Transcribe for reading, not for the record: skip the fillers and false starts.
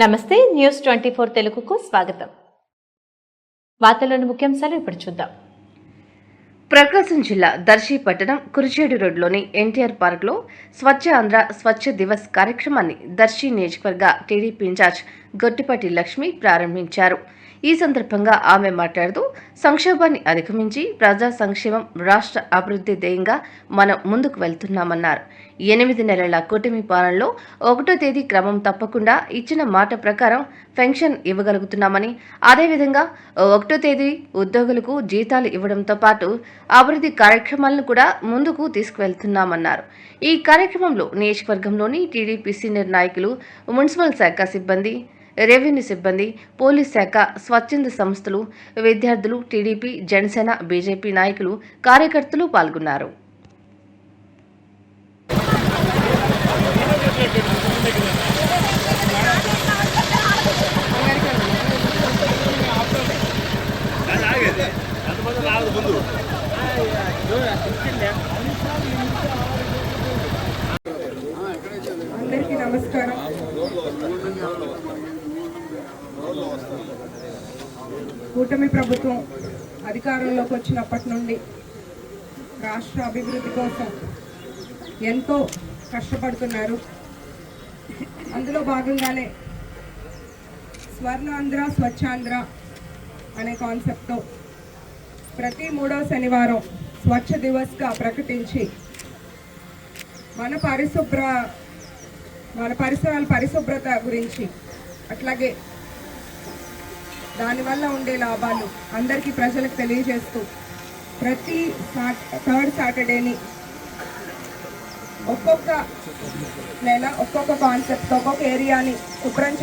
నమస్తే న్యూస్ 24 తెలుగుకు స్వాగతం. వార్తల్లోని ముఖ్యాంశాలు ఇప్పుడు చూద్దాం. ప్రకాశం జిల్లా దర్శి పట్టణం కురిచేడు రోడ్లోని ఎన్టీఆర్ పార్క్లో స్వచ్ఛ ఆంధ్ర స్వచ్ఛ దివస్ కార్యక్రమాన్ని దర్శి నియోజకవర్గ టీడీపీ ఇన్ఛార్జ్ గొట్టిపాటి లక్ష్మి ప్రారంభించారు. ఈ సందర్భంగా ఆమె మాట్లాడుతూ సంక్షోభాన్ని అధిగమించి ప్రజా సంక్షేమం రాష్ట్ర అభివృద్ధి ధ్యేయంగా మనం ముందుకు వెళ్తున్నామన్నారు. 8 నెలల కూటమి పాలనలో 1వ తేదీ క్రమం తప్పకుండా ఇచ్చిన మాట ప్రకారం పెన్షన్ ఇవ్వగలుగుతున్నామని, అదేవిధంగా 1వ తేదీ ఉద్యోగులకు జీతాలు ఇవ్వడంతో పాటు అభివృద్ధి కార్యక్రమాలను కూడా ముందుకు తీసుకువెళ్తున్నామన్నారు. ఈ కార్యక్రమంలో నియోజకవర్గంలోని టీడీపీ సీనియర్ నాయకులు, మున్సిపల్ శాఖ సిబ్బంది, రెవెన్యూ సిబ్బంది, పోలీస్ శాఖ, స్వచ్ఛంద సంస్థలు, విద్యార్థులు, టీడీపీ, జనసేన, బీజేపీ నాయకులు, కార్యకర్తలు పాల్గొన్నారు. అందరికీ నమస్కారం. కూటమి ప్రభుత్వం అధికారంలోకి వచ్చినప్పటి నుండి రాష్ట్ర అభివృద్ధి కోసం ఎంతో కష్టపడుతున్నారు. అందులో భాగంగానే స్వర్ణాంధ్ర స్వచ్ఛాంధ్ర అనే కాన్సెప్ట్తో ప్రతి 3వ శనివారం స్వచ్ఛ దివస్గా ప్రకటించి మన పరిసరాల పరిశుభ్రత గురించి, అట్లాగే దానివల్ల ఉండే లాభాలు అందరికీ ప్రజలకు తెలియజేస్తూ ప్రతి 3rd సాటర్డేని ఒక్కొక్క నెల ఒక్కొక్క కాన్సెప్ట్, ఒక్కొక్క ఏరియాని శుభ్రం